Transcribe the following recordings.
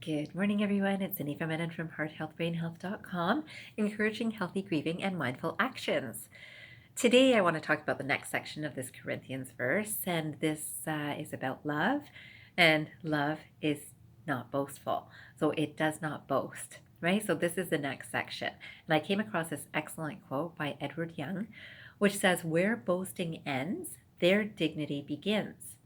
Good morning, everyone. It's Anifa Menon from hearthealthbrainhealth.com, encouraging healthy grieving and mindful actions. Today, I want to talk about the next section of this Corinthians verse, and this is about love, and love is not boastful. So it does not boast, right? So this is the next section. And I came across this excellent quote by Edward Young, which says, "Where boasting ends, their dignity begins.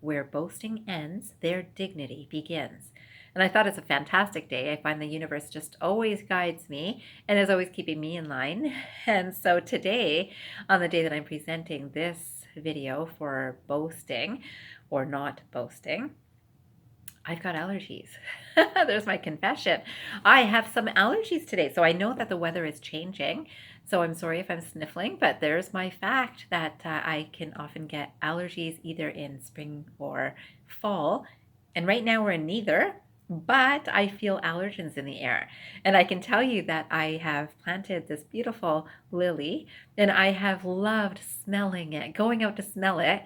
Where boasting ends, their dignity begins." And I thought it's a fantastic day. I find the universe just always guides me and is always keeping me in line. And so today, on the day that I'm presenting this video for boasting or not boasting, I've got allergies. There's my confession. I have some allergies today. So I know that the weather is changing. So I'm sorry if I'm sniffling, but there's my fact that I can often get allergies either in spring or fall. And right now we're in neither, but I feel allergens in the air. And I can tell you that I have planted this beautiful lily and I have loved smelling it, going out to smell it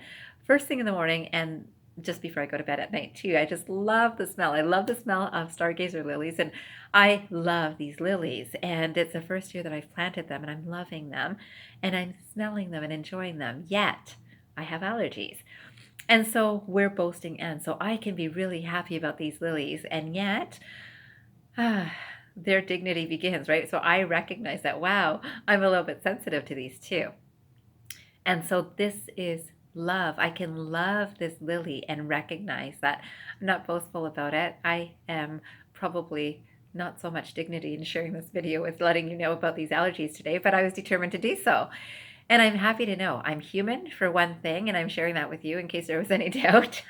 first thing in the morning and just before I go to bed at night too. I just love the smell. I love the smell of stargazer lilies, and I love these lilies. And it's the first year that I've planted them and I'm loving them and I'm smelling them and enjoying them. Yet I have allergies. And so where boasting ends. So I can be really happy about these lilies, and yet their dignity begins, right? So I recognize that, wow, I'm a little bit sensitive to these too. And so this is love. I can love this lily and recognize that I'm not boastful about it. I am probably not so much dignity in sharing this video with letting you know about these allergies today, but I was determined to do so. And I'm happy to know I'm human for one thing, and I'm sharing that with you in case there was any doubt.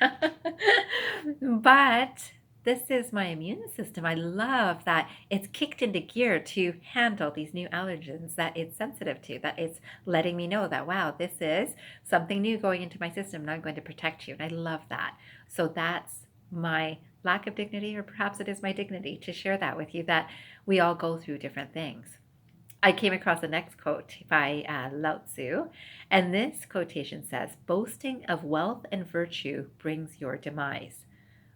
But this is my immune system. I love that it's kicked into gear to handle these new allergens that it's sensitive to, that it's letting me know that, wow, this is something new going into my system and I'm going to protect you. And I love that. So that's my lack of dignity, or perhaps it is my dignity to share that with you, that we all go through different things. I came across the next quote by Lao Tzu, and this quotation says, "Boasting of wealth and virtue brings your demise.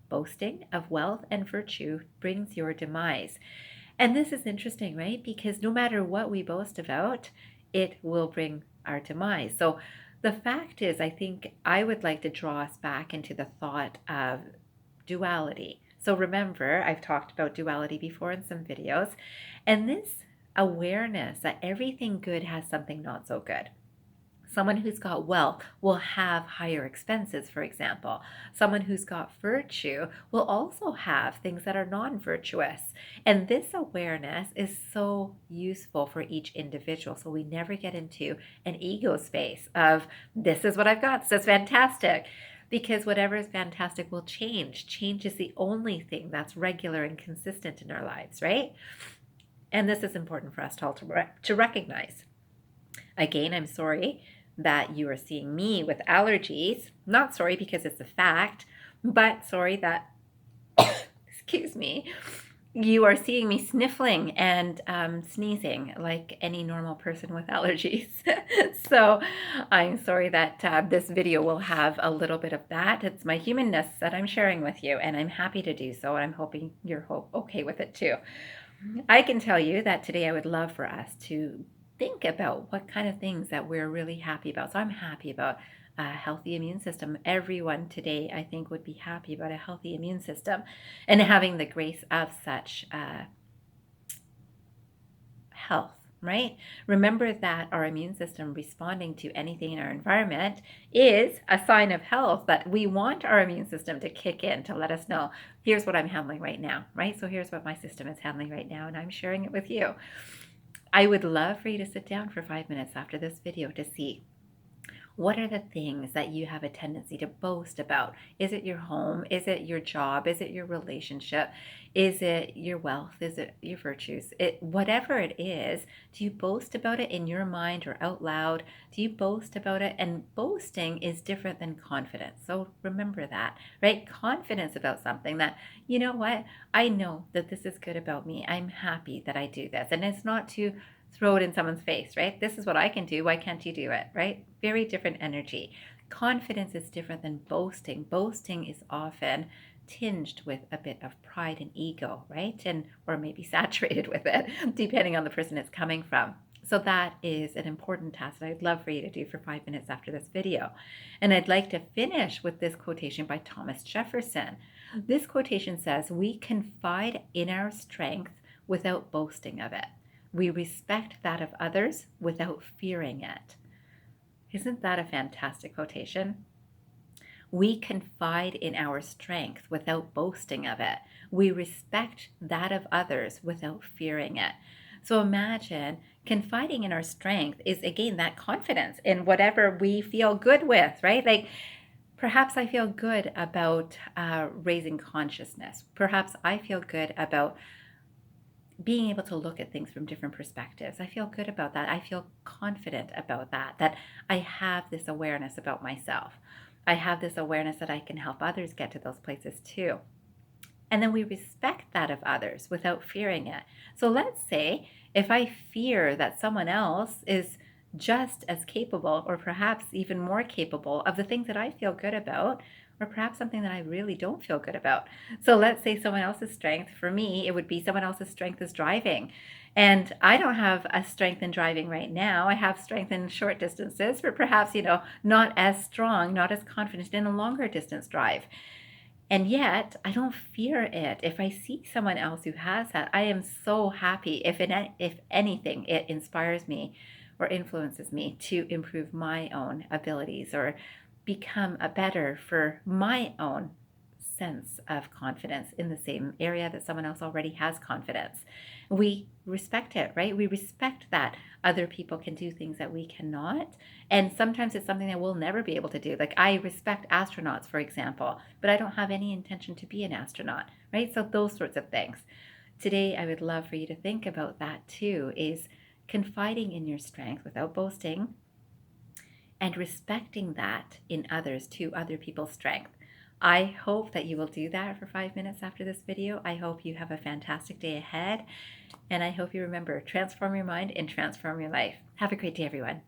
Boasting of wealth and virtue brings your demise." And this is interesting, right? Because no matter what we boast about, it will bring our demise. So the fact is, I think I would like to draw us back into the thought of duality. So remember, I've talked about duality before in some videos, and this awareness that everything good has something not so good. Someone who's got wealth will have higher expenses, for example. Someone who's got virtue will also have things that are non-virtuous. And this awareness is so useful for each individual. So we never get into an ego space of, this is what I've got, this is fantastic. Because whatever is fantastic will change. Change is the only thing that's regular and consistent in our lives, right? And this is important for us to all to recognize. Again, I'm sorry that you are seeing me with allergies. Not sorry because it's a fact, but sorry that, excuse me, you are seeing me sniffling and sneezing like any normal person with allergies. So I'm sorry that this video will have a little bit of that. It's my humanness that I'm sharing with you, and I'm happy to do so, and I'm hoping you're okay with it too. I can tell you that today I would love for us to think about what kind of things that we're really happy about. So I'm happy about a healthy immune system. Everyone today, I think, would be happy about a healthy immune system and having the grace of such health, right? Remember that our immune system responding to anything in our environment is a sign of health, that we want our immune system to kick in to let us know, here's what I'm handling right now, right? So here's what my system is handling right now, and I'm sharing it with you. I would love for you to sit down for 5 minutes after this video to see, what are the things that you have a tendency to boast about? Is it your home? Is it your job? Is it your relationship? Is it your wealth? Is it your virtues? Whatever it is, do you boast about it in your mind or out loud? Do you boast about it? And boasting is different than confidence. So remember that, right? Confidence about something that, you know what? I know that this is good about me. I'm happy that I do this. And it's not to throw it in someone's face, right? This is what I can do. Why can't you do it, right? Very different energy. Confidence is different than boasting. Boasting is often tinged with a bit of pride and ego, right? And or maybe saturated with it, depending on the person it's coming from. So that is an important task that I'd love for you to do for 5 minutes after this video. And I'd like to finish with this quotation by Thomas Jefferson. This quotation says, "We confide in our strength without boasting of it. We respect that of others without fearing it." Isn't that a fantastic quotation? We confide in our strength without boasting of it. We respect that of others without fearing it. So imagine confiding in our strength is, again, that confidence in whatever we feel good with, right? Like perhaps I feel good about raising consciousness. Perhaps I feel good about being able to look at things from different perspectives. I feel good about that. I feel confident about that I have this awareness about myself. I have this awareness that I can help others get to those places too. And then we respect that of others without fearing it. So let's say if I fear that someone else is just as capable or perhaps even more capable of the things that I feel good about, or perhaps something that I really don't feel good about. So let's say someone else's strength, for me, it would be someone else's strength is driving. And I don't have a strength in driving right now. I have strength in short distances, but perhaps, not as strong, not as confident in a longer distance drive. And yet, I don't fear it. If I see someone else who has that, I am so happy. If anything, it inspires me or influences me to improve my own abilities or become a better for my own sense of confidence in the same area that someone else already has confidence. We respect it, right? We respect that other people can do things that we cannot. And sometimes it's something that we'll never be able to do. Like I respect astronauts, for example, but I don't have any intention to be an astronaut, right? So those sorts of things. Today, I would love for you to think about that too, is confiding in your strength without boasting and respecting that in others to other people's strength. I hope that you will do that for 5 minutes after this video. I hope you have a fantastic day ahead. And I hope you remember, transform your mind and transform your life. Have a great day, everyone.